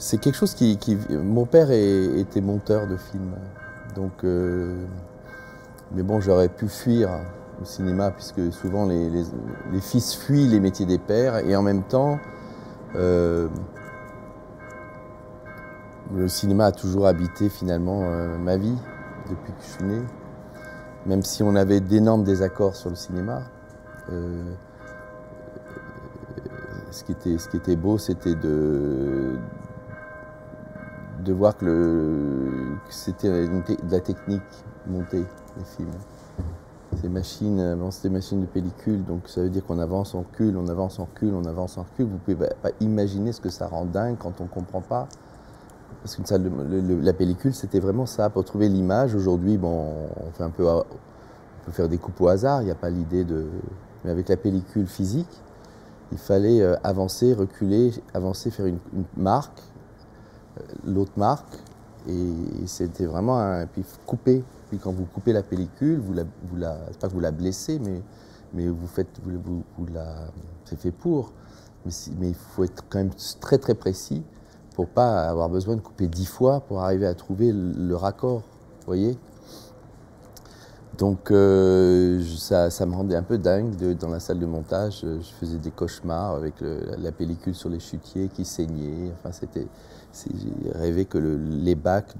C'est quelque chose Mon père était monteur de films, donc... mais bon, j'aurais pu fuir le cinéma, puisque souvent les fils fuient les métiers des pères, et en même temps, le cinéma a toujours habité finalement ma vie, depuis que je suis né. Même si on avait d'énormes désaccords sur le cinéma, ce qui était beau, c'était de voir que c'était de la technique montée, les films. Ces machines, avant c'était des machines de pellicule, donc ça veut dire qu'on avance en recule, on avance en recule, on avance en recule. Vous pouvez pas imaginer ce que ça rend dingue quand on ne comprend pas. Parce qu'une salle la pellicule, c'était vraiment ça, pour trouver l'image. Aujourd'hui, bon, on peut faire des coupes au hasard, il n'y a pas l'idée de... Mais avec la pellicule physique, il fallait avancer, reculer, avancer, faire une marque, l'autre marque, et c'était vraiment puis couper. Puis quand vous coupez la pellicule, c'est pas que vous la blessez, mais c'est fait pour. Mais il faut être quand même très très précis pour pas avoir besoin de couper 10 fois pour arriver à trouver le raccord, vous voyez. Donc ça me rendait un peu dingue dans la salle de montage. Je faisais des cauchemars avec la pellicule sur les chutiers qui saignaient. Enfin, j'ai rêvé que les bacs,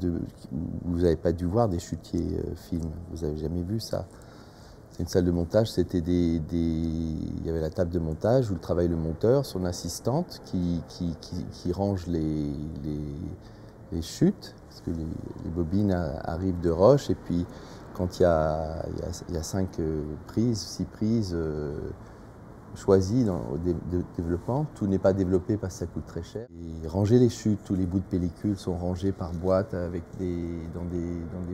vous n'avez pas dû voir des chutiers films, vous n'avez jamais vu ça. C'est une salle de montage, il y avait la table de montage où travaille le monteur, son assistante qui range les chutes, parce que les bobines arrivent de Roche, et puis quand il y a 5 prises, 6 prises choisies au développement, tout n'est pas développé parce que ça coûte très cher. Et ranger les chutes, tous les bouts de pellicule sont rangés par boîte dans des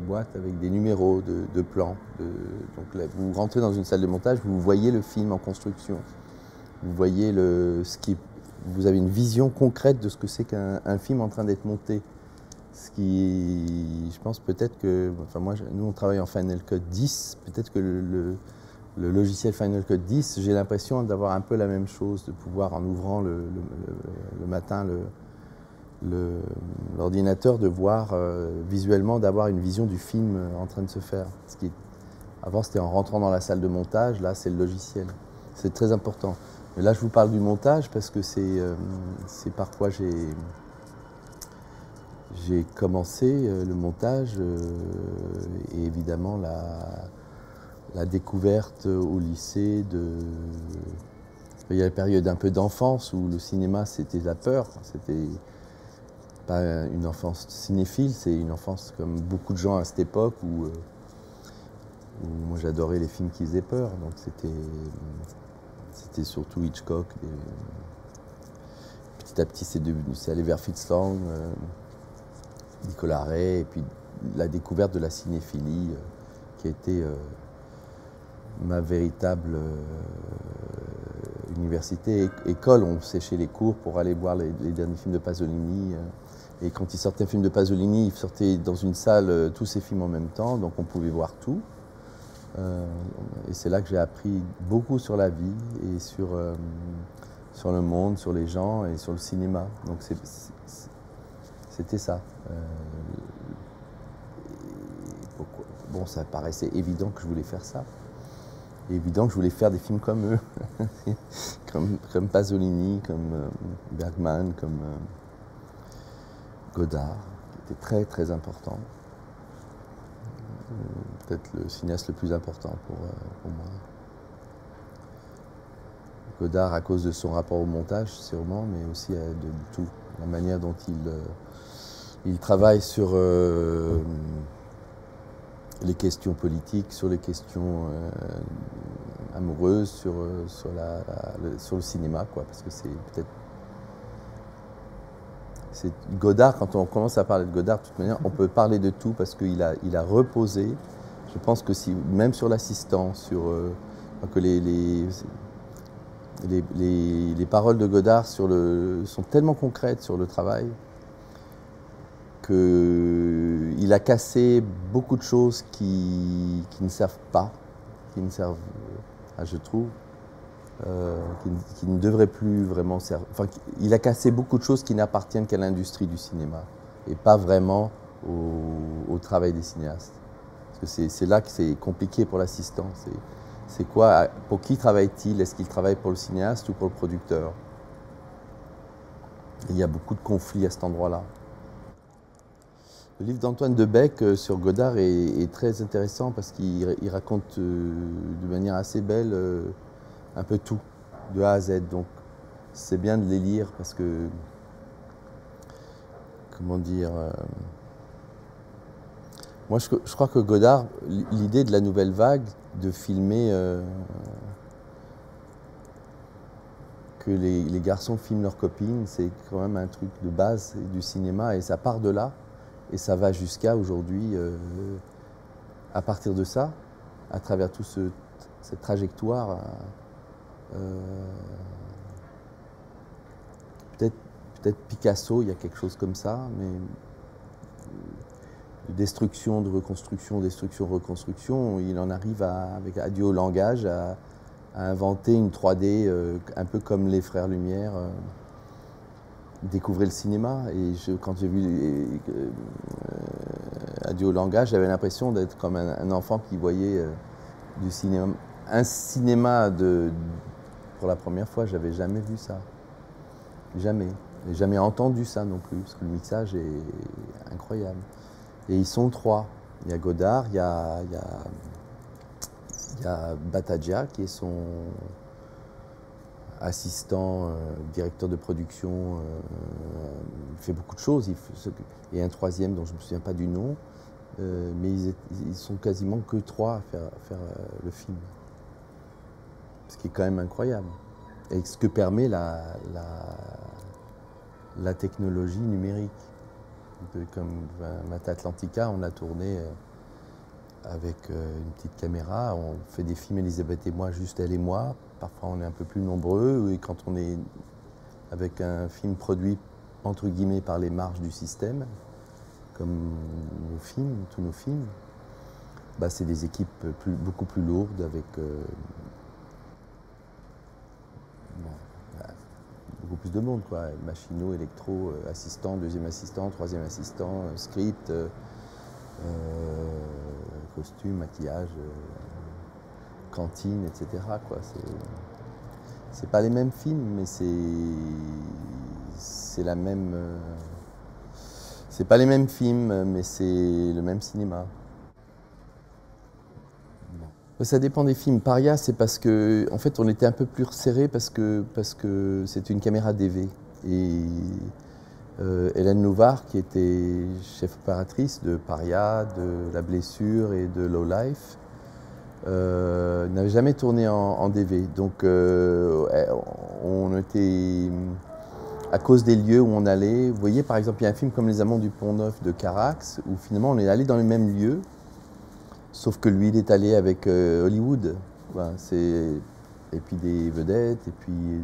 boîtes avec des numéros de plans. Donc là, vous rentrez dans une salle de montage, vous voyez le film en construction. Vous voyez vous avez une vision concrète de ce que c'est qu'un film en train d'être monté. Ce qui, je pense peut-être que, enfin nous on travaille en Final Cut 10, peut-être que le logiciel Final Cut 10, j'ai l'impression d'avoir un peu la même chose, de pouvoir en ouvrant le matin l'ordinateur, de voir visuellement, d'avoir une vision du film en train de se faire. Avant c'était en rentrant dans la salle de montage, là c'est le logiciel. C'est très important. Mais là je vous parle du montage parce que c'est par quoi j'ai commencé le montage et évidemment la découverte au lycée Il y a la période un peu d'enfance où le cinéma c'était la peur, c'était pas une enfance cinéphile, c'est une enfance comme beaucoup de gens à cette époque où moi j'adorais les films qui faisaient peur, donc c'était surtout Hitchcock. Petit à petit c'est allé vers Fritz Lang, Nicolas Ray, et puis la découverte de la cinéphilie qui a été ma véritable université, école. On séchait les cours pour aller voir les derniers films de Pasolini. Et quand il sortait un film de Pasolini, il sortait dans une salle tous ses films en même temps, donc on pouvait voir tout. Et c'est là que j'ai appris beaucoup sur la vie et sur le monde, sur les gens et sur le cinéma. Donc c'était ça. Bon, ça paraissait évident que je voulais faire ça. Et évident que je voulais faire des films comme eux, comme Pasolini, comme Bergman, comme Godard, qui était très très important. Peut-être le cinéaste le plus important pour moi. Godard à cause de son rapport au montage sûrement, mais aussi de tout. La manière dont il travaille sur les questions politiques, sur les questions amoureuses, sur le cinéma, quoi, parce que c'est peut-être... Godard, quand on commence à parler de Godard, de toute manière, on peut parler de tout parce qu'il a reposé. Je pense que même sur l'assistance, que les paroles de Godard sont tellement concrètes sur le travail qu'il a cassé beaucoup de choses qui ne servent pas, je trouve. qui ne devrait plus vraiment servir. Enfin, il a cassé beaucoup de choses qui n'appartiennent qu'à l'industrie du cinéma et pas vraiment au travail des cinéastes. Parce que c'est là que c'est compliqué pour l'assistant. C'est quoi, pour qui travaille-t-il? Est-ce qu'il travaille pour le cinéaste ou pour le producteur? Et il y a beaucoup de conflits à cet endroit-là. Le livre d'Antoine Debec sur Godard est très intéressant parce qu'il raconte de manière assez belle un peu tout, de A à Z. Donc c'est bien de les lire parce que, comment dire, moi je crois que Godard, l'idée de la nouvelle vague, de filmer que les garçons filment leurs copines, c'est quand même un truc de base du cinéma et ça part de là. Et ça va jusqu'à aujourd'hui, à partir de ça, à travers toute cette trajectoire, peut-être Picasso, il y a quelque chose comme ça, mais de destruction, de reconstruction, destruction, reconstruction, il en arrive avec Adieu au langage, à inventer une 3D un peu comme les Frères Lumière. Découvrir le cinéma et quand j'ai vu Adieu au langage, j'avais l'impression d'être comme un enfant qui voyait du cinéma, un cinéma pour la première fois. J'avais jamais vu ça, jamais, et jamais entendu ça non plus, parce que le mixage est incroyable. Et ils sont trois. Il y a Godard, il y a Battaglia qui est son assistant, directeur de production, il fait beaucoup de choses. Et un troisième dont je ne me souviens pas du nom, mais ils sont quasiment que trois à faire le film. Ce qui est quand même incroyable. Et ce que permet la technologie numérique. Comme Mata Atlantica, on a tourné avec une petite caméra, on fait des films, Elisabeth et moi, juste elle et moi. Parfois on est un peu plus nombreux, et quand on est avec un film produit entre guillemets par les marges du système, comme nos films, tous nos films, bah, c'est des équipes beaucoup plus lourdes avec beaucoup plus de monde, quoi. Machinaux, électro, assistant, deuxième assistant, troisième assistant, script, costume, maquillage, cantine, etc. quoi. C'est pas les mêmes films, mais c'est la même. C'est pas les mêmes films, mais c'est le même cinéma. Ça dépend des films. Paria, c'est parce que, en fait, on était un peu plus resserré parce que c'est une caméra DV. Et Hélène Louvard, qui était chef opératrice de Paria, de La Blessure et de Low Life, n'avait jamais tourné en DV. Donc, on était, à cause des lieux où on allait, vous voyez, par exemple, il y a un film comme Les Amants du Pont-Neuf de Carax, où finalement on est allé dans les mêmes lieux. Sauf que lui, il est allé avec Hollywood. Voilà, et puis des vedettes, et puis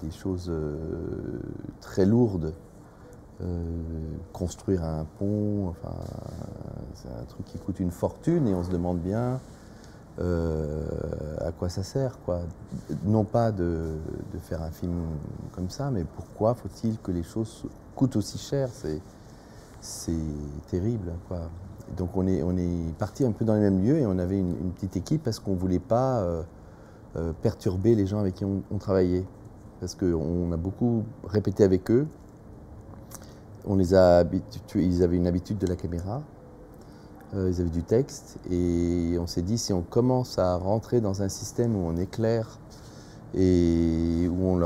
des choses très lourdes. Construire un pont, enfin, c'est un truc qui coûte une fortune et on se demande bien à quoi ça sert, quoi. Non pas de faire un film comme ça, mais pourquoi faut-il que les choses coûtent aussi cher? C'est terrible, quoi. Donc on est parti un peu dans les mêmes lieux et on avait une petite équipe parce qu'on ne voulait pas perturber les gens avec qui on travaillait. Parce qu'on a beaucoup répété avec eux. On les a habitués, ils avaient une habitude de la caméra, ils avaient du texte et on s'est dit si on commence à rentrer dans un système où on éclaire et où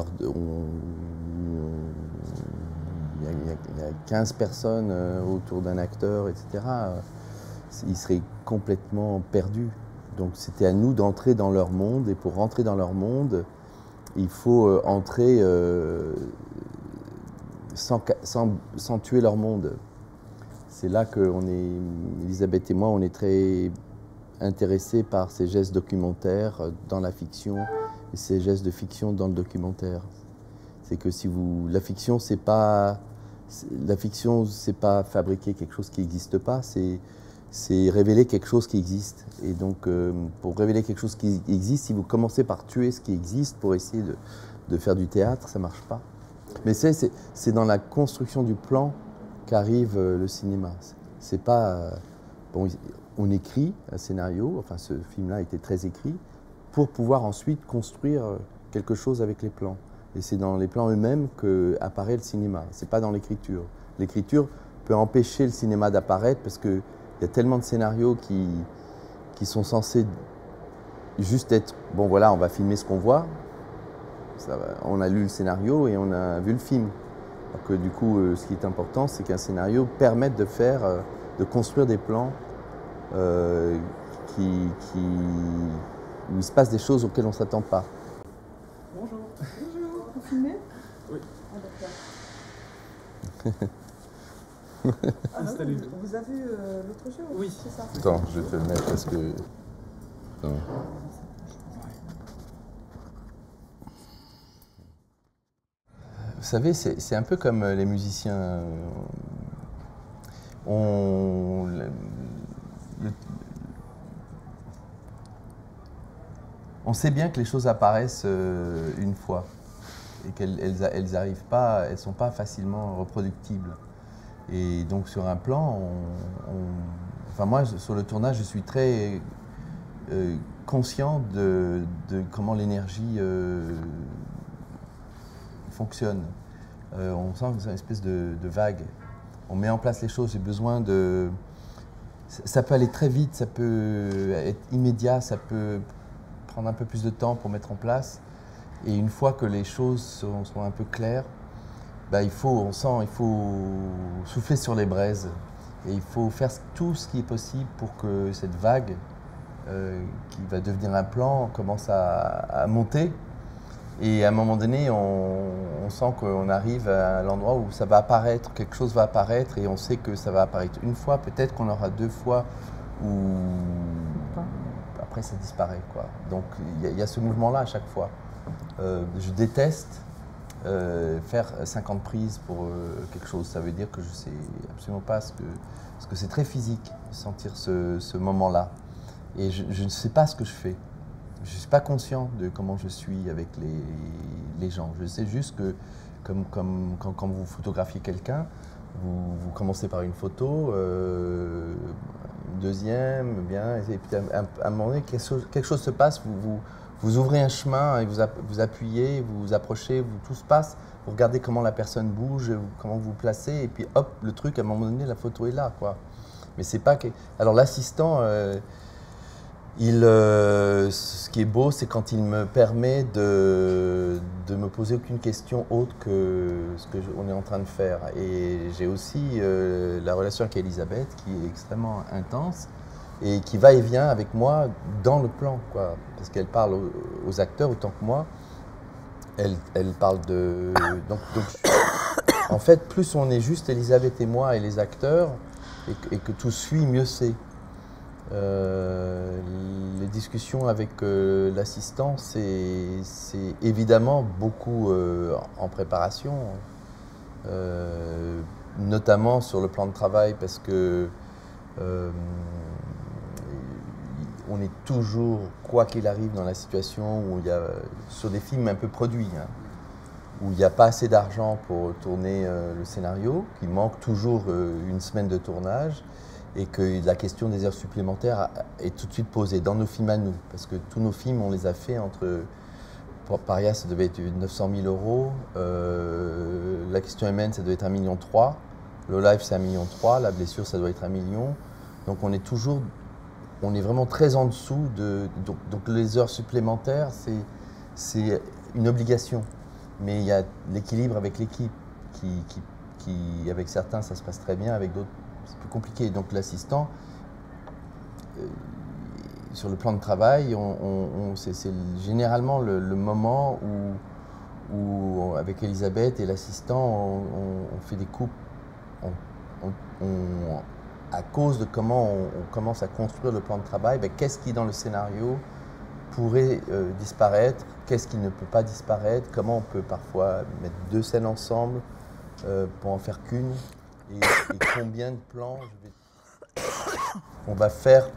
il y a 15 personnes autour d'un acteur, etc., ils seraient complètement perdus. Donc c'était à nous d'entrer dans leur monde, et pour rentrer dans leur monde, il faut entrer sans tuer leur monde. C'est là que Elisabeth et moi, on est très intéressés par ces gestes documentaires dans la fiction et ces gestes de fiction dans le documentaire. C'est que la fiction, c'est pas fabriquer quelque chose qui n'existe pas, c'est c'est révéler quelque chose qui existe. Et donc, pour révéler quelque chose qui existe, si vous commencez par tuer ce qui existe pour essayer de faire du théâtre, ça ne marche pas. Mais c'est dans la construction du plan qu'arrive le cinéma. C'est pas... bon, on écrit un scénario, enfin ce film-là a été très écrit, pour pouvoir ensuite construire quelque chose avec les plans. Et c'est dans les plans eux-mêmes qu'apparaît le cinéma. C'est pas dans l'écriture. L'écriture peut empêcher le cinéma d'apparaître parce qu'il y a tellement de scénarios qui sont censés juste être « bon voilà, on va filmer ce qu'on voit ». On a lu le scénario et on a vu le film. Alors que du coup, ce qui est important, c'est qu'un scénario permette de construire des plans où il se passe des choses auxquelles on ne s'attend pas. Bonjour. Bonjour. Vous filmez? Oui. Ah, d'accord. Installez-vous. Vous avez l'autre jeu? Oui, c'est ça. Attends, je vais te le mettre parce que... Non. Vous savez, c'est un peu comme les musiciens. On sait bien que les choses apparaissent une fois et qu'elles arrivent pas, elles sont pas facilement reproductibles. Et donc sur un plan, enfin moi sur le tournage, je suis très conscient de comment l'énergie fonctionne. On sent que c'est une espèce de vague. On met en place les choses, j'ai besoin de... Ça peut aller très vite, ça peut être immédiat, ça peut prendre un peu plus de temps pour mettre en place. Et une fois que les choses sont un peu claires, bah, il faut souffler sur les braises. Et il faut faire tout ce qui est possible pour que cette vague, qui va devenir un plan, commence à monter. Et à un moment donné, on sent qu'on arrive à l'endroit où ça va apparaître, quelque chose va apparaître et on sait que ça va apparaître une fois, peut-être qu'on aura deux fois ou après ça disparaît, quoi. Donc il y a ce mouvement-là à chaque fois. Je déteste faire 50 prises pour quelque chose. Ça veut dire que je ne sais absolument pas ce que c'est très physique, sentir ce moment-là. Et je ne sais pas ce que je fais. Je ne suis pas conscient de comment je suis avec les gens. Je sais juste que, comme quand vous photographiez quelqu'un, vous commencez par une photo, une deuxième, bien, et puis à un moment donné, quelque chose se passe, vous ouvrez un chemin, et vous appuyez, vous vous approchez, tout se passe, vous regardez comment la personne bouge, comment vous vous placez, et puis hop, le truc, à un moment donné, la photo est là, quoi. Mais c'est pas que... Alors l'assistant... ce qui est beau, c'est quand il me permet de me poser aucune question autre que ce qu'on est en train de faire. Et j'ai aussi la relation avec Elisabeth qui est extrêmement intense et qui va et vient avec moi dans le plan, quoi. Parce qu'elle parle aux acteurs autant que moi. Elle parle de... Donc, en fait, plus on est juste Elisabeth et moi et les acteurs et que tout suit, mieux c'est. Les discussions avec l'assistant, c'est évidemment beaucoup en préparation, notamment sur le plan de travail, parce que on est toujours, quoi qu'il arrive dans la situation où il y a, sur des films un peu produits, hein, où il n'y a pas assez d'argent pour tourner le scénario, qu'il manque toujours une semaine de tournage, et que la question des heures supplémentaires est tout de suite posée dans nos films à nous. Parce que tous nos films, on les a fait entre... Pour Paria, ça devait être 900 000 €. La question humaine, ça devait être 1,3 million. Le live, c'est 1,3 million. La blessure, ça doit être 1 million. Donc on est toujours... On est vraiment très en dessous de... Donc les heures supplémentaires, c'est une obligation. Mais il y a l'équilibre avec l'équipe qui, avec certains, ça se passe très bien, avec d'autres, c'est plus compliqué. Donc l'assistant, sur le plan de travail, c'est généralement le moment où, avec Elisabeth et l'assistant, on fait des coupes. À cause de comment on commence à construire le plan de travail, ben, qu'est-ce qui dans le scénario pourrait disparaître, qu'est-ce qui ne peut pas disparaître, comment on peut parfois mettre deux scènes ensemble pour en faire qu'une. Et combien de plans je vais... on va faire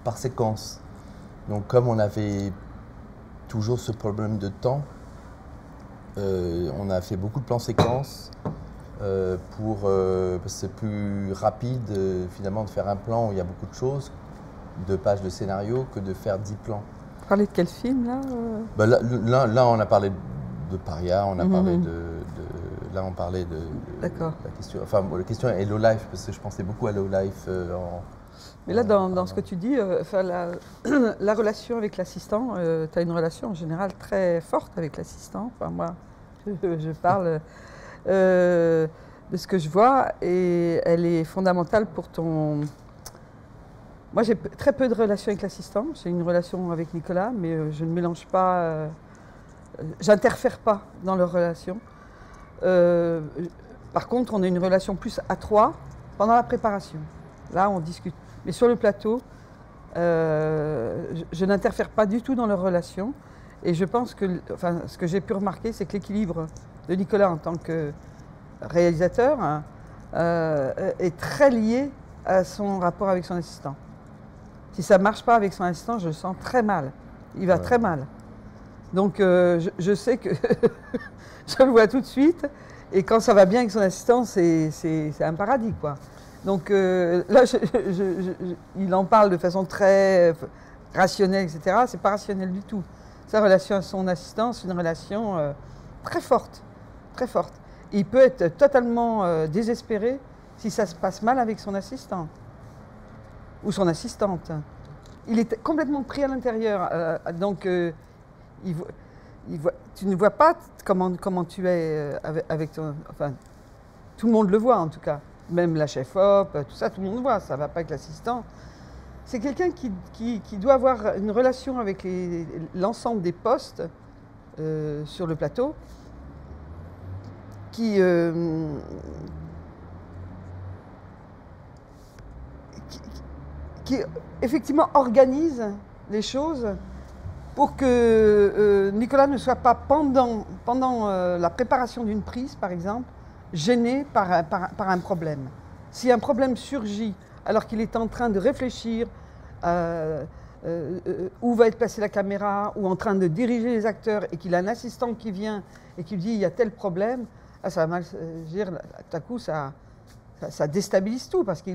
par séquence. Donc comme on avait toujours ce problème de temps, on a fait beaucoup de plans séquences parce que c'est plus rapide finalement de faire un plan où il y a beaucoup de choses, 2 pages de scénario, que de faire 10 plans. Vous parlez de quel film là Ben, là, on a parlé de Paria, on a parlé là on parlait de la question. Enfin, la question est Low Life parce que je pensais beaucoup à Low Life. Mais là, dans ce que tu dis, la relation avec l'assistant, tu as une relation en général très forte avec l'assistant. Enfin, moi, je parle de ce que je vois et elle est fondamentale pour ton. Moi, j'ai très peu de relations avec l'assistant. J'ai une relation avec Nicolas, mais je ne mélange pas, j'interfère pas dans leur relation. Par contre, on a une relation plus à 3 pendant la préparation. Là, on discute. Mais sur le plateau, je n'interfère pas du tout dans leur relation. Et je pense que, enfin, ce que j'ai pu remarquer, c'est que l'équilibre de Nicolas en tant que réalisateur est très lié à son rapport avec son assistant. Si ça ne marche pas avec son assistant, je le sens très mal. Il va très mal. Donc, je sais que je le vois tout de suite. Et quand ça va bien avec son assistant, c'est un paradis, quoi. Donc là, il en parle de façon très rationnelle, etc. C'est pas rationnel du tout. Sa relation à son assistant, c'est une relation très forte, très forte. Il peut être totalement désespéré si ça se passe mal avec son assistant ou son assistante. Il est complètement pris à l'intérieur. Donc, tu ne vois pas comment tu es avec ton... Enfin, tout le monde le voit en tout cas. Même la chef-op, tout ça, tout le monde voit, ça ne va pas avec l'assistant. C'est quelqu'un qui doit avoir une relation avec l'ensemble des postes sur le plateau, qui effectivement organise les choses pour que Nicolas ne soit pas pendant la préparation d'une prise, par exemple, gêné par un problème. Si un problème surgit alors qu'il est en train de réfléchir où va être placée la caméra ou en train de diriger les acteurs et qu'il a un assistant qui vient et qui lui dit il y a tel problème, ça va mal dire, tout à coup ça déstabilise tout parce que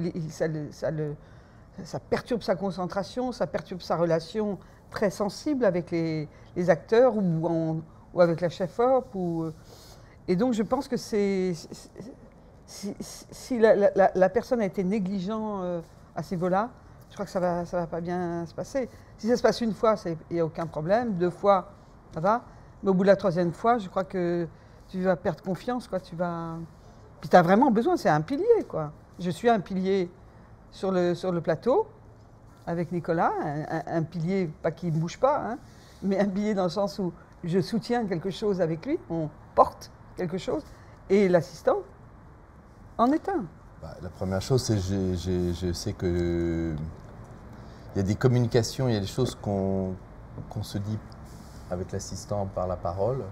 ça perturbe sa concentration, ça perturbe sa relation très sensible avec les acteurs ou avec la chef-op. Et donc je pense que si la personne a été négligente à ces niveaux-là, je crois que ça va pas bien se passer. Si ça se passe une fois, il n'y a aucun problème. 2 fois, ça va. Mais au bout de la 3e fois, je crois que tu vas perdre confiance. Quoi. Puis tu as vraiment besoin, c'est un pilier. Quoi. Je suis un pilier sur le plateau avec Nicolas. Un pilier, pas qui ne bouge pas, hein, mais un pilier dans le sens où je soutiens quelque chose avec lui. On porte quelque chose, et l'assistant en est un. La première chose, c'est que je sais que il y a des communications, il y a des choses qu'on se dit avec l'assistant par la parole,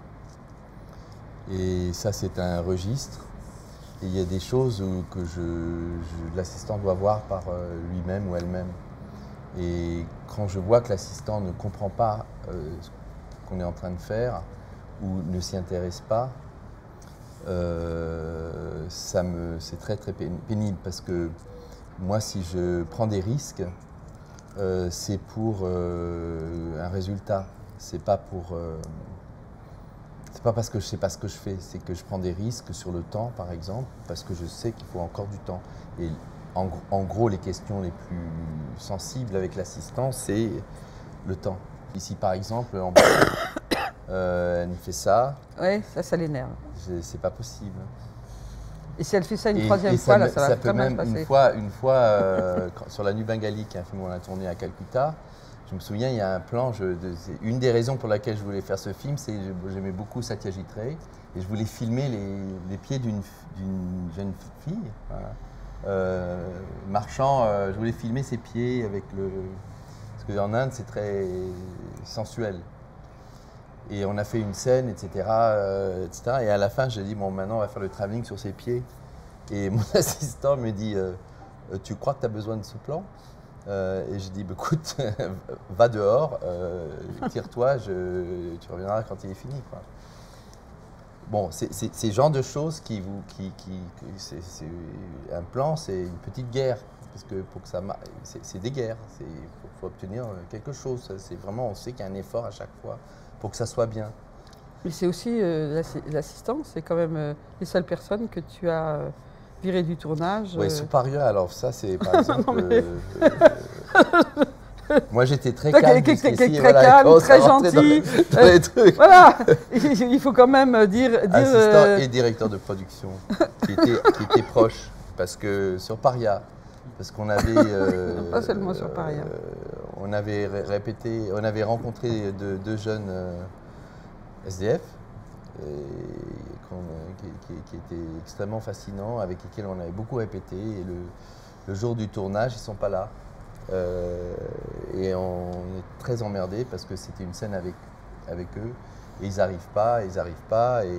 et ça c'est un registre, et il y a des choses que l'assistant doit voir par lui-même ou elle-même. Et quand je vois que l'assistant ne comprend pas ce qu'on est en train de faire, ou ne s'y intéresse pas, c'est très très pénible parce que moi si je prends des risques, c'est pour un résultat, c'est pas parce que je sais pas ce que je fais, c'est que je prends des risques sur le temps par exemple, parce que je sais qu'il faut encore du temps. Et en gros les questions les plus sensibles avec l'assistant, c'est le temps. Ici par exemple, elle me fait ça. Oui, ça l'énerve. C'est pas possible. Et si elle fait ça une 3e fois, là, ça va très mal se passer. Une fois sur la Nuit Bengali, qui est un film où on a tourné à Calcutta, je me souviens, il y a un plan, une des raisons pour laquelle je voulais faire ce film, c'est que j'aimais beaucoup Satyajit Ray, et je voulais filmer les pieds d'une jeune fille, voilà, marchant, je voulais filmer ses pieds avec parce qu'en Inde, c'est très sensuel. Et on a fait une scène, etc. Et à la fin, j'ai dit, bon, maintenant, on va faire le travelling sur ses pieds. Et mon assistant me dit, tu crois que tu as besoin de ce plan? Et je dis, bah, écoute, va dehors, tire-toi, tu reviendras quand il est fini, quoi. Bon, c'est ce genre de choses c'est un plan, c'est une petite guerre, parce que pour que ça marche, c'est des guerres, il faut obtenir quelque chose. C'est vraiment, on sait qu'il y a un effort à chaque fois pour que ça soit bien. Mais c'est aussi l'assistant, c'est quand même les seules personnes que tu as virées du tournage. Oui, sous Paria, alors ça c'est par exemple... moi j'étais très calme jusqu'ici, très calme, très gentil. Dans les trucs. Voilà, il faut quand même dire assistant et directeur de production qui étaient proches, parce que sur Paria, parce qu'on avait... pas seulement sur Paria. On avait répété, on avait rencontré deux jeunes SDF, qui étaient extrêmement fascinants, avec lesquels on avait beaucoup répété, et le jour du tournage, ils ne sont pas là. Et on est très emmerdés parce que c'était une scène avec eux, et ils n'arrivent pas, et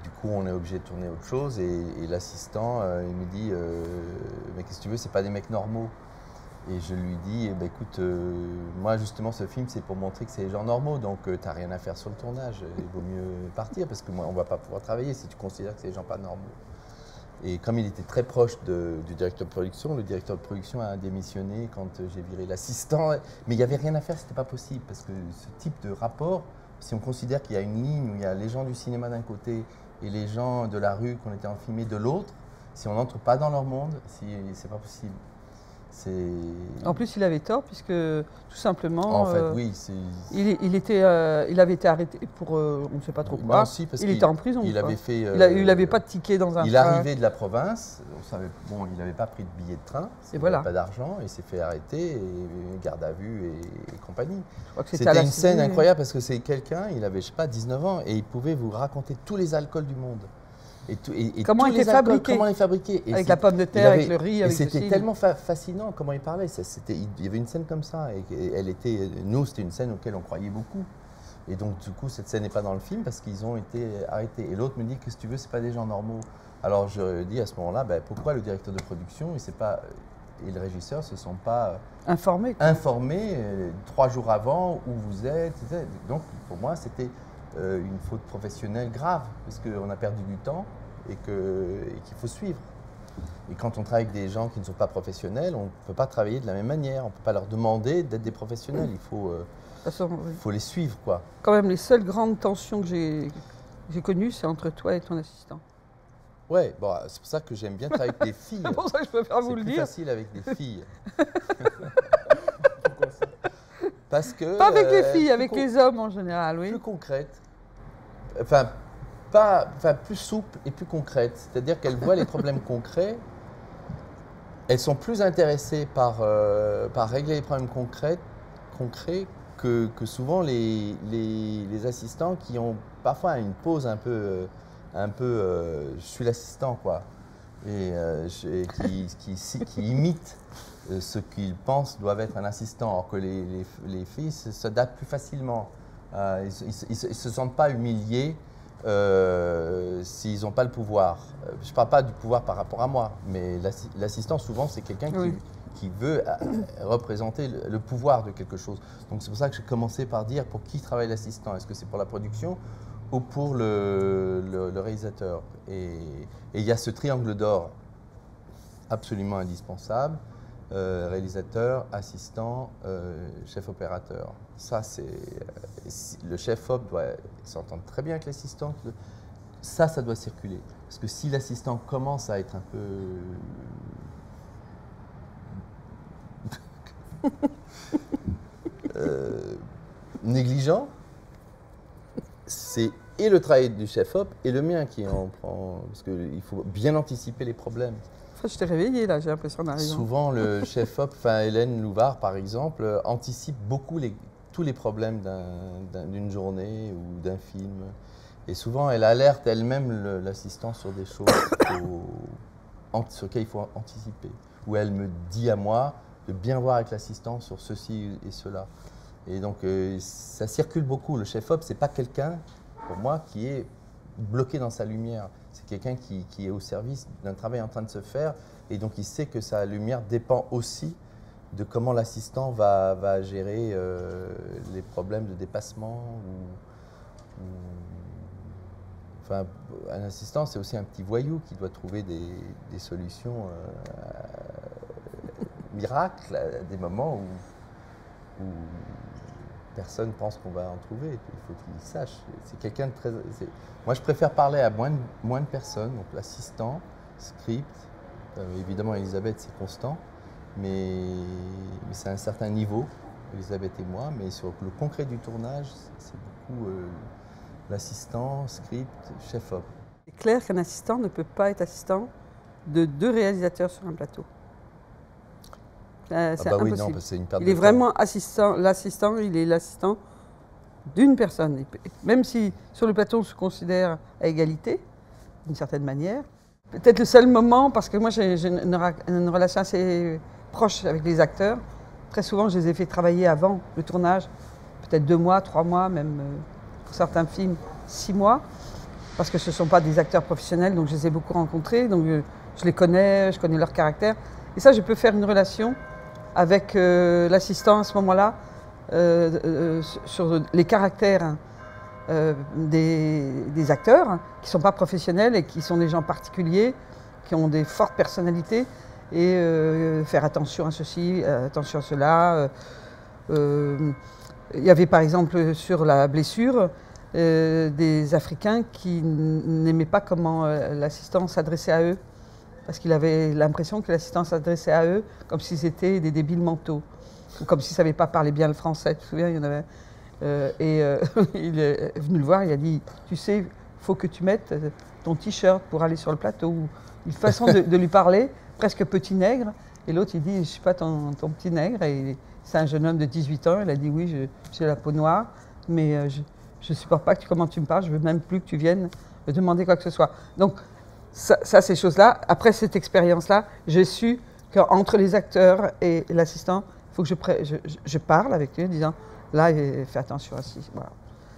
du coup on est obligé de tourner autre chose, et l'assistant il me dit mais qu'est-ce que tu veux, c'est pas des mecs normaux. Et je lui dis, eh ben, écoute, moi justement ce film c'est pour montrer que c'est les gens normaux, donc t'as rien à faire sur le tournage, il vaut mieux partir parce que moi on va pas pouvoir travailler si tu considères que c'est des gens pas normaux. Et comme il était très proche du directeur de production, le directeur de production a démissionné quand j'ai viré l'assistant, mais il n'y avait rien à faire, c'était pas possible, parce que ce type de rapport, si on considère qu'il y a une ligne où il y a les gens du cinéma d'un côté et les gens de la rue qu'on était en filmé de l'autre, si on n'entre pas dans leur monde, c'est pas possible. En plus, il avait tort, puisque tout simplement, en fait, oui, il avait été arrêté pour on ne sait pas trop quoi. Non, si, parce il était en prison. Il n'avait pas de ticket dans un train. Il arrivait de la province, on savait, bon, il n'avait pas pris de billet de train, il n'avait pas d'argent, il s'est fait arrêter, et garde à vue et compagnie. C'était une scène incroyable parce que c'est quelqu'un, il avait, je sais pas, 19 ans, et il pouvait vous raconter tous les alcols du monde. Et comment il était fabriqué. Comment les fabriquer. Avec la pomme de terre, avec le riz, avec c'était tellement fascinant comment il parlait. Il y avait une scène comme ça. Et nous, c'était une scène auquel on croyait beaucoup. Et donc, du coup, cette scène n'est pas dans le film parce qu'ils ont été arrêtés. Et l'autre me dit, qu'est-ce que tu veux, c'est pas des gens normaux. Alors, je dis à ce moment-là, ben, pourquoi le directeur de production et le régisseur ne se sont pas informés 3 jours avant où vous êtes. Donc, pour moi, c'était une faute professionnelle grave, parce qu'on a perdu du temps et qu'il faut suivre. Et quand on travaille avec des gens qui ne sont pas professionnels, on ne peut pas travailler de la même manière, on ne peut pas leur demander d'être des professionnels, il faut les suivre, quoi. Quand même, les seules grandes tensions que j'ai connues, c'est entre toi et ton assistant. Ouais, bon, c'est pour ça que j'aime bien travailler avec des filles. C'est pour ça que je préfère vous le dire. C'est plus facile avec des filles. Parce que, pas avec les filles, avec les hommes en général, oui. Plus concrète. Enfin, plus souple et plus concrète. C'est-à-dire qu'elles voient les problèmes concrets. Elles sont plus intéressées par régler les problèmes concrets que souvent les assistants qui ont parfois une pause un peu je suis l'assistant, quoi. Et qui imitent ce qu'ils pensent doivent être un assistant, alors que les filles s'adaptent plus facilement. Ils ne se sentent pas humiliés s'ils n'ont pas le pouvoir. Je ne parle pas du pouvoir par rapport à moi, mais l'assistant, souvent, c'est quelqu'un qui veut représenter le pouvoir de quelque chose. Donc c'est pour ça que j'ai commencé par dire pour qui travaille l'assistant. Est-ce que c'est pour la production ou pour le réalisateur? Et il y a ce triangle d'or absolument indispensable. Réalisateur, assistant, chef opérateur. Ça, le chef op doit s'entendre très bien avec l'assistant. Ça doit circuler. Parce que si l'assistant commence à être un peu négligent, c'est et le travail du chef op et le mien qui en prend. Parce qu'il faut bien anticiper les problèmes. Je t'ai réveillé là, j'ai l'impression d'arriver. Souvent, le chef-op, Hélène Louvard par exemple, anticipe beaucoup tous les problèmes d'une journée ou d'un film. Et souvent, elle alerte elle-même l'assistant sur des choses sur lesquelles il faut anticiper. Ou elle me dit à moi de bien voir avec l'assistant sur ceci et cela. Et donc, ça circule beaucoup. Le chef-op, ce n'est pas quelqu'un, pour moi, qui est bloqué dans sa lumière. C'est quelqu'un qui est au service d'un travail en train de se faire et donc il sait que sa lumière dépend aussi de comment l'assistant va gérer les problèmes de dépassement. Enfin, un assistant, c'est aussi un petit voyou qui doit trouver des solutions miracles à des moments où personne ne pense qu'on va en trouver. Il faut qu'il sache. C'est quelqu'un de très. Moi, je préfère parler à moins de personnes, donc l'assistant, script. Évidemment, Elisabeth, c'est constant, mais c'est à un certain niveau, Elisabeth et moi. Mais sur le concret du tournage, c'est beaucoup l'assistant, script, chef-op. C'est clair qu'un assistant ne peut pas être assistant de 2 réalisateurs sur un plateau. C'est impossible. Oui, non, c'est une perte il de est temps. vraiment l'assistant, il est l'assistant d'une personne. Même si sur le plateau on se considère à égalité, d'une certaine manière. Peut-être le seul moment, parce que moi j'ai une relation assez proche avec les acteurs. Très souvent je les ai fait travailler avant le tournage, peut-être 2 mois, 3 mois, même pour certains films 6 mois. Parce que ce ne sont pas des acteurs professionnels, donc je les ai beaucoup rencontrés, donc je les connais, je connais leur caractère. Et ça, je peux faire une relation avec l'assistant à ce moment-là sur les caractères des acteurs qui ne sont pas professionnels et qui sont des gens particuliers, qui ont des fortes personnalités, et faire attention à ceci, attention à cela. Il y avait par exemple sur la blessure des Africains qui n'aimaient pas comment l'assistant s'adressait à eux, parce qu'il avait l'impression que l'assistant s'adressait à eux comme s'ils étaient des débiles mentaux, ou comme s'ils ne savaient pas parler bien le français. Tu te souviens, il y en avait. Il est venu le voir, il a dit « Tu sais, il faut que tu mettes ton t-shirt pour aller sur le plateau. » Une façon de lui parler, presque petit nègre. Et l'autre, il dit « Je ne suis pas ton petit nègre. » Et c'est un jeune homme de 18 ans. Il a dit « Oui, j'ai la peau noire, mais je ne supporte pas comment tu me parles. Je ne veux même plus que tu viennes me demander quoi que ce soit. » Donc, ça, ces choses-là, après cette expérience-là, j'ai su qu'entre les acteurs et l'assistant, il faut que je parle avec lui en disant « Là, fais attention à ci. » Voilà.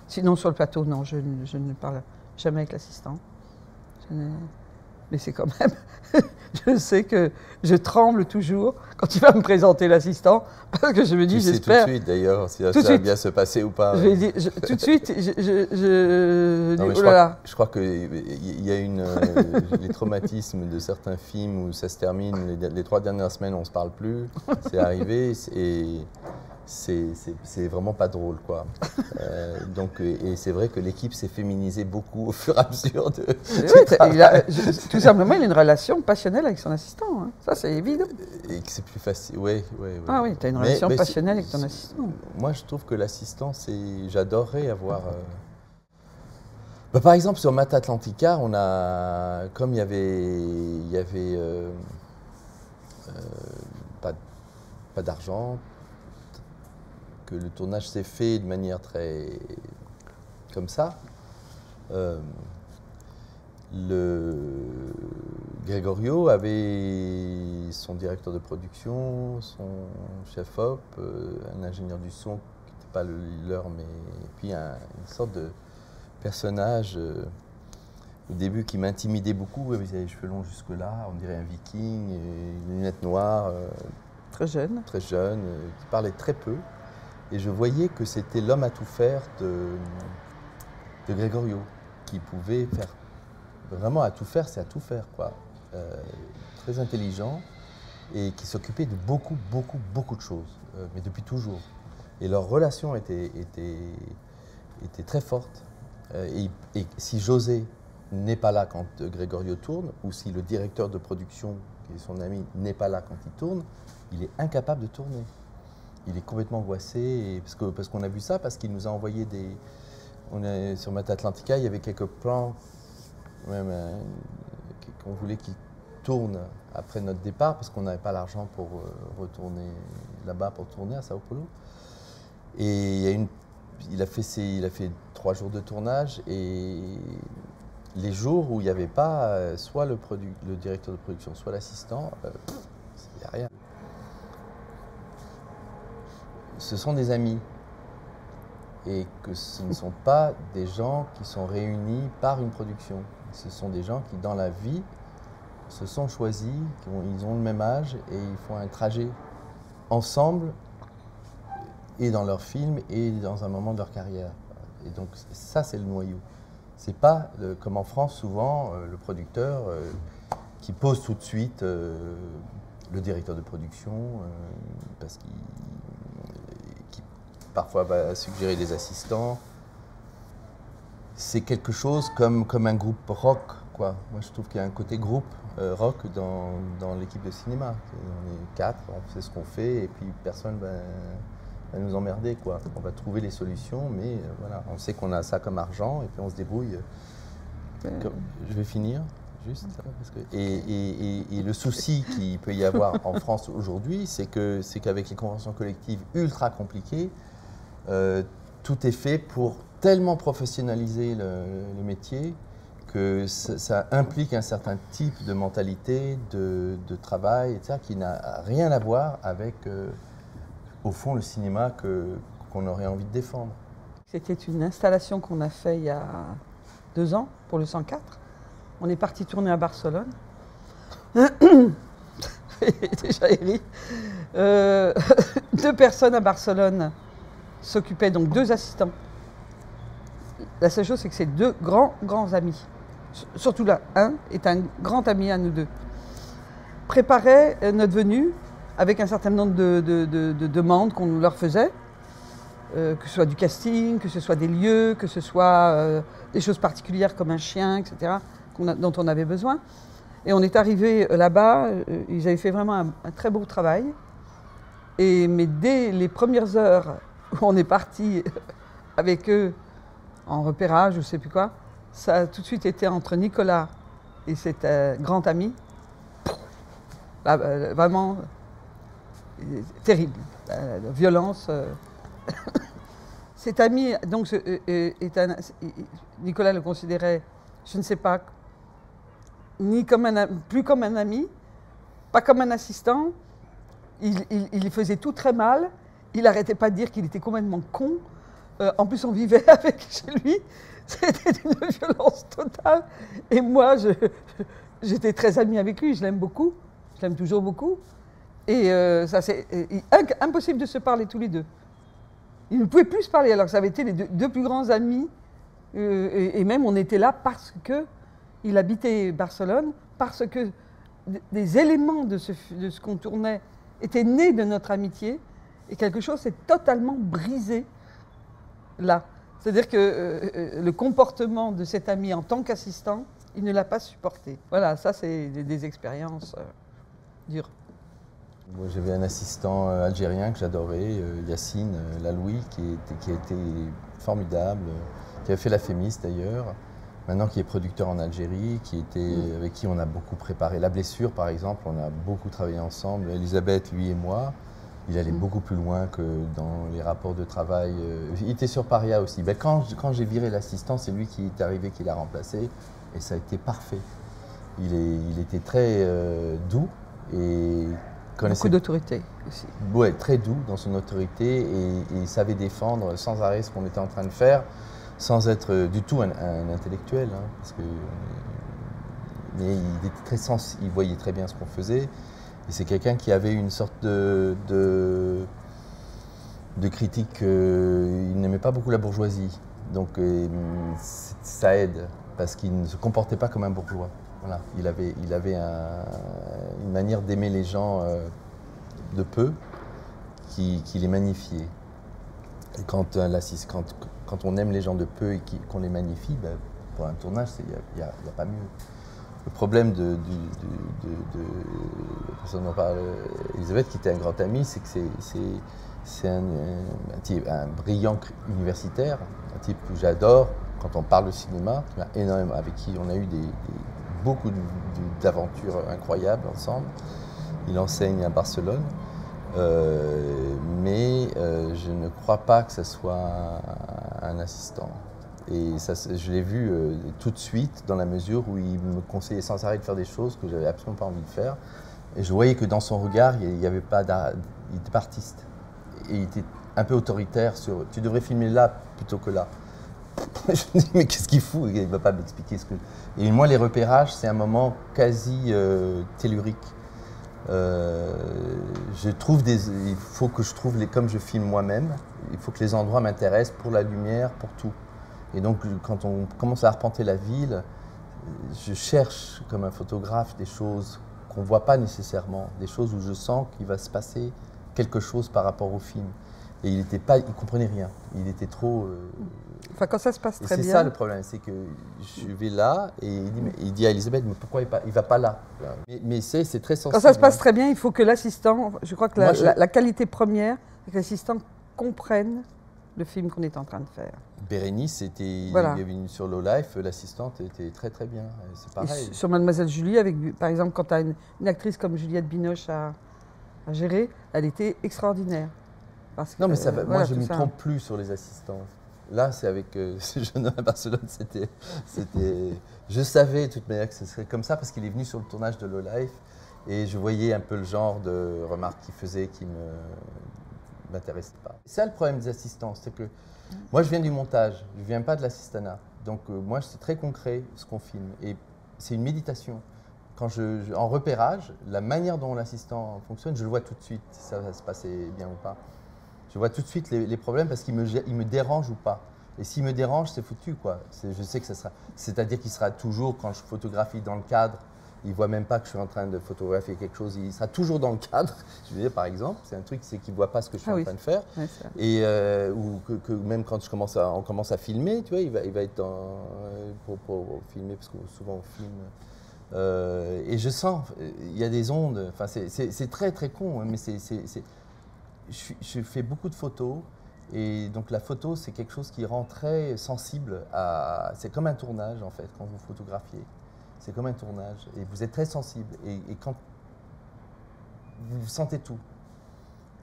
Sinon, sur le plateau, non, je ne parle jamais avec l'assistant. Mais c'est quand même... je sais que je tremble toujours quand il va me présenter l'assistant, parce que je me dis, j'espère... Tu sais tout de suite, d'ailleurs, si ça va bien se passer ou pas. Je vais dire, tout de suite, je dis, oh là là. Je crois qu'il y a les traumatismes de certains films où ça se termine, les 3 dernières semaines, on ne se parle plus, c'est arrivé, et c'est vraiment pas drôle, quoi. Et c'est vrai que l'équipe s'est féminisée beaucoup au fur et à mesure de... Oui, tout simplement, il a une relation passionnelle avec son assistant, hein. Ça c'est évident. Et que c'est plus facile, oui. Ah oui, tu as une relation passionnelle avec ton assistant. Moi, je trouve que l'assistant, j'adorerais avoir... par exemple, sur Mata Atlantica, comme il y avait pas d'argent, que le tournage s'est fait de manière très comme ça. Gregorio avait son directeur de production, son chef-op, un ingénieur du son qui n'était pas le leur, mais puis une sorte de personnage au début qui m'intimidait beaucoup. Il avait les cheveux longs jusque-là, on dirait un viking, et une lunette noire. Très jeune. Très jeune, qui parlait très peu. Et je voyais que c'était l'homme à tout faire de Gregorio, qui pouvait faire vraiment à tout faire, c'est à tout faire, quoi. Très intelligent et qui s'occupait de beaucoup de choses, mais depuis toujours. Et leur relation était très forte. Et si José n'est pas là quand Gregorio tourne, ou si le directeur de production, qui est son ami, n'est pas là quand il tourne, il est incapable de tourner. Il est complètement angoissé, parce qu'on a vu ça, parce qu'il nous a envoyé sur Mata Atlantica, il y avait quelques plans même qu'on voulait qu'il tourne après notre départ, parce qu'on n'avait pas l'argent pour retourner là-bas, pour tourner à Sao Paulo. Et il a fait 3 jours de tournage, et les jours où il n'y avait pas soit le directeur de production, soit l'assistant, il n'y a rien. Ce sont des amis, et que ce ne sont pas des gens qui sont réunis par une production. Ce sont des gens qui, dans la vie, se sont choisis, ils ont le même âge et ils font un trajet ensemble et dans leur film et dans un moment de leur carrière. Et donc ça, c'est le noyau. C'est pas comme en France souvent le producteur qui pose tout de suite le directeur de production parce qu'il parfois va suggérer des assistants. C'est quelque chose comme un groupe rock, quoi. Moi, je trouve qu'il y a un côté groupe rock dans l'équipe de cinéma. On est 4, on sait ce qu'on fait, et puis personne va nous emmerder, quoi. On va trouver les solutions, mais voilà, on sait qu'on a ça comme argent, et puis on se débrouille. Je vais finir, juste. Parce que, et le souci qu'il peut y avoir en France aujourd'hui, c'est qu'avec les conventions collectives ultra compliquées, tout est fait pour tellement professionnaliser le métier que ça implique un certain type de mentalité, de travail, etc., qui n'a rien à voir avec, au fond, le cinéma qu'on aurait envie de défendre. C'était une installation qu'on a faite il y a 2 ans pour le 104. On est parti tourner à Barcelone. Déjà, Eric. 2 personnes à Barcelone s'occupaient, donc 2 assistants. La seule chose, c'est que c'est 2 grands amis. Surtout là, un est un grand ami à nous 2. Préparaient notre venue avec un certain nombre de demandes qu'on leur faisait, que ce soit du casting, que ce soit des lieux, que ce soit des choses particulières comme un chien, etc., dont on avait besoin. Et on est arrivé là-bas, ils avaient fait vraiment un très beau travail. Mais dès les premières heures où on est parti avec eux en repérage, je ne sais plus quoi, ça a tout de suite été entre Nicolas et cet grand ami. Là, vraiment terrible, la violence. Cet ami, donc, Nicolas le considérait, je ne sais pas, plus comme un ami, pas comme un assistant. Il faisait tout très mal. Il n'arrêtait pas de dire qu'il était complètement con. En plus, on vivait avec chez lui. C'était une violence totale. Et moi, j'étais très amie avec lui. Je l'aime beaucoup. Je l'aime toujours beaucoup. Et ça, c'est impossible de se parler tous les 2. Ils ne pouvaient plus se parler, alors que ça avait été les 2 plus grands amis. Et même, on était là parce qu'il habitait Barcelone, parce que des éléments de ce qu'on tournait étaient nés de notre amitié. Et quelque chose s'est totalement brisé là. C'est-à-dire que le comportement de cet ami en tant qu'assistant, il ne l'a pas supporté. Voilà, ça c'est des expériences dures. Moi, j'avais un assistant algérien que j'adorais, Yacine Laloui, qui a été formidable, qui avait fait la Fémis d'ailleurs, maintenant qui est producteur en Algérie, avec qui on a beaucoup préparé. La blessure par exemple, on a beaucoup travaillé ensemble, Elisabeth, lui et moi. Il allait beaucoup plus loin que dans les rapports de travail. Il était sur Paria aussi. Ben, quand j'ai viré l'assistant, c'est lui qui est arrivé, qui l'a remplacé. Et ça a été parfait. Il était très doux. Et beaucoup d'autorité aussi. Oui, très doux dans son autorité. Et il savait défendre sans arrêt ce qu'on était en train de faire, sans être du tout un intellectuel. Hein, parce que, mais il était très il voyait très bien ce qu'on faisait. Et c'est quelqu'un qui avait une sorte de critique, il n'aimait pas beaucoup la bourgeoisie. Donc ça aide, parce qu'il ne se comportait pas comme un bourgeois. Voilà. Il avait une manière d'aimer les gens de peu qui les magnifiait. Et quand on aime les gens de peu et qu'on les magnifie, ben, pour un tournage, il n'y a pas mieux. Le problème de la personne dont parle Elisabeth, qui était un grand ami, c'est que c'est un brillant universitaire, un type que j'adore quand on parle de cinéma, avec qui on a eu beaucoup d'aventures incroyables ensemble. Il enseigne à Barcelone, mais je ne crois pas que ce soit un assistant. Et ça, je l'ai vu tout de suite, dans la mesure où il me conseillait sans arrêt de faire des choses que j'avais absolument pas envie de faire. Et je voyais que dans son regard, il n'y avait pas il était pas artiste. Et il était un peu autoritaire sur « tu devrais filmer là plutôt que là ». Je me dis, mais qu'est-ce qu'il fout? Il ne va pas m'expliquer ce que... Et moi, les repérages, c'est un moment quasi tellurique. Il faut que je trouve, comme je filme moi-même, il faut que les endroits m'intéressent pour la lumière, pour tout. Et donc, quand on commence à arpenter la ville, je cherche, comme un photographe, des choses qu'on ne voit pas nécessairement, des choses où je sens qu'il va se passer quelque chose par rapport au film. Et il ne comprenait rien. Il était trop... Enfin, quand ça se passe très bien... C'est ça le problème, c'est que je vais là et il dit à Elisabeth, mais pourquoi il ne va pas là? Mais c'est très sensible. Quand ça se passe très bien, il faut que l'assistant... Je crois que la qualité première, c'est que l'assistant comprenne le film qu'on est en train de faire. Bérénice, il est venu sur Low Life, l'assistante était très très bien. C'est pareil. Sur Mademoiselle Julie, par exemple, quand tu as une actrice comme Juliette Binoche à gérer, elle était extraordinaire. Parce non, mais moi, je ne me trompe plus sur les assistants. Là, c'est avec ce jeune homme à Barcelone, je savais de toute manière que ce serait comme ça parce qu'il est venu sur le tournage de Low Life et je voyais un peu le genre de remarques qu'il faisait qui ne m'intéressaient pas. C'est ça le problème des assistants, c'est que moi, je viens du montage, je ne viens pas de l'assistanat. Donc, moi, c'est très concret ce qu'on filme et c'est une méditation. Quand en repérage, la manière dont l'assistant fonctionne, je le vois tout de suite si ça va se passer bien ou pas. Je vois tout de suite les problèmes parce qu'il me dérange ou pas. Et s'il me dérange, c'est foutu, quoi. Je sais que ça sera... C'est-à-dire qu'il sera toujours, quand je photographie dans le cadre, il ne voit même pas que je suis en train de photographier quelque chose, il sera toujours dans le cadre. Je veux dire, par exemple, c'est un truc, c'est qu'il ne voit pas ce que je suis en train de faire. Ouais, et ou que même quand on commence à filmer, tu vois, il va être pour filmer, parce que souvent on filme. Et je sens, il y a des ondes, enfin, c'est très très con, hein, mais je fais beaucoup de photos et donc la photo c'est quelque chose qui rend très sensible c'est comme un tournage en fait quand vous photographiez, c'est comme un tournage et vous êtes très sensible et quand vous sentez tout,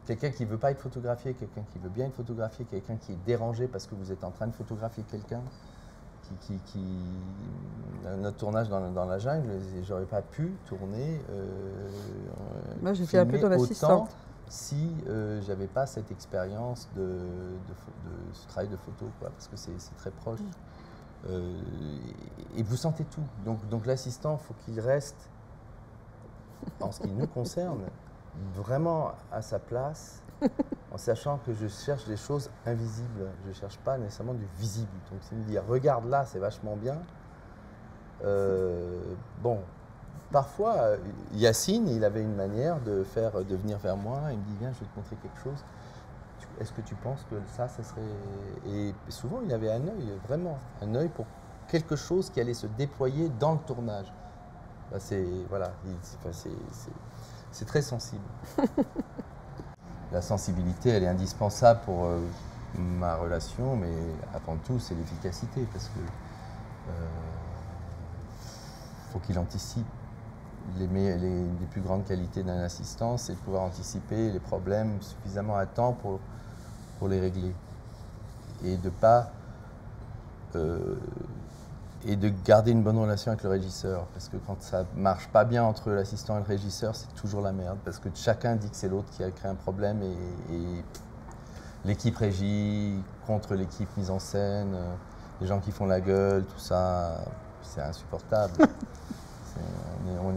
quelqu'un qui ne veut pas être photographié, quelqu'un qui veut bien être photographié, quelqu'un qui est dérangé parce que vous êtes en train de photographier quelqu'un notre tournage dans la jungle, j'aurais pas pu tourner moi j'étais un peu dans l'assistante si j'avais pas cette expérience de ce travail de photo, quoi, parce que c'est très proche. Et vous sentez tout. Donc l'assistant, il faut qu'il reste, en ce qui nous concerne, vraiment à sa place, en sachant que je cherche des choses invisibles. Je ne cherche pas nécessairement du visible. Donc s'il me dit « regarde là, c'est vachement bien », bon. Parfois, Yacine, il avait une manière de venir vers moi, il me dit « viens, je vais te montrer quelque chose, est-ce que tu penses que ça serait… » Et souvent, il avait un œil, vraiment, un œil pour quelque chose qui allait se déployer dans le tournage. Voilà, c'est très sensible. La sensibilité, elle est indispensable pour ma relation, mais avant tout, c'est l'efficacité, parce que faut qu'il anticipe. Les plus grandes qualités d'un assistant, c'est de pouvoir anticiper les problèmes suffisamment à temps pour les régler. Et de garder une bonne relation avec le régisseur. Parce que quand ça ne marche pas bien entre l'assistant et le régisseur, c'est toujours la merde. Parce que chacun dit que c'est l'autre qui a créé un problème et l'équipe régie contre l'équipe mise en scène, les gens qui font la gueule, tout ça, c'est insupportable.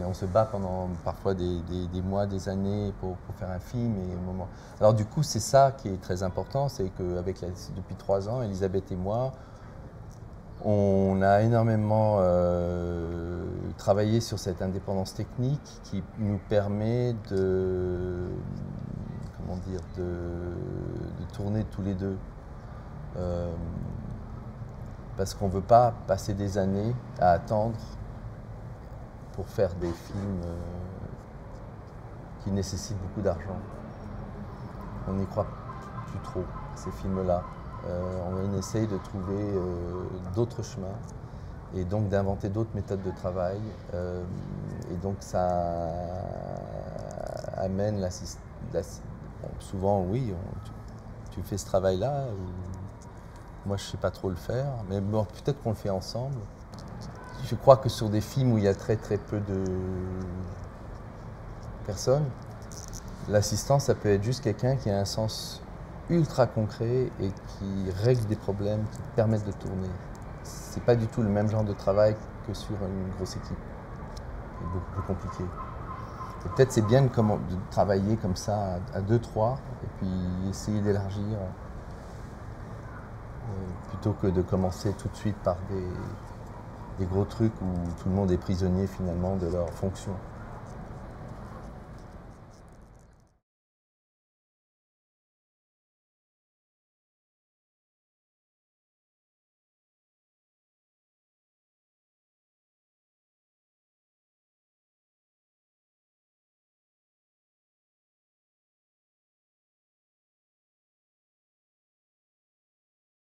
On se bat pendant parfois des mois, des années pour faire un film. Alors du coup, c'est ça qui est très important, c'est que depuis 3 ans, Elisabeth et moi, on a énormément travaillé sur cette indépendance technique qui nous permet de tourner tous les deux. Parce qu'on ne veut pas passer des années à attendre pour faire des films qui nécessitent beaucoup d'argent. On n'y croit plus trop, ces films-là. On essaye de trouver d'autres chemins et donc d'inventer d'autres méthodes de travail. Et donc ça amène souvent, oui, tu fais ce travail-là. Moi, je ne sais pas trop le faire, mais bon, peut-être qu'on le fait ensemble. Je crois que sur des films où il y a très très peu de personnes, l'assistant, ça peut être juste quelqu'un qui a un sens ultra concrets et qui règlent des problèmes, qui permettent de tourner. C'est pas du tout le même genre de travail que sur une grosse équipe. C'est beaucoup plus compliqué. Et peut-être c'est bien de travailler comme ça à 2-3 et puis essayer d'élargir plutôt que de commencer tout de suite par des gros trucs où tout le monde est prisonnier finalement de leur fonction.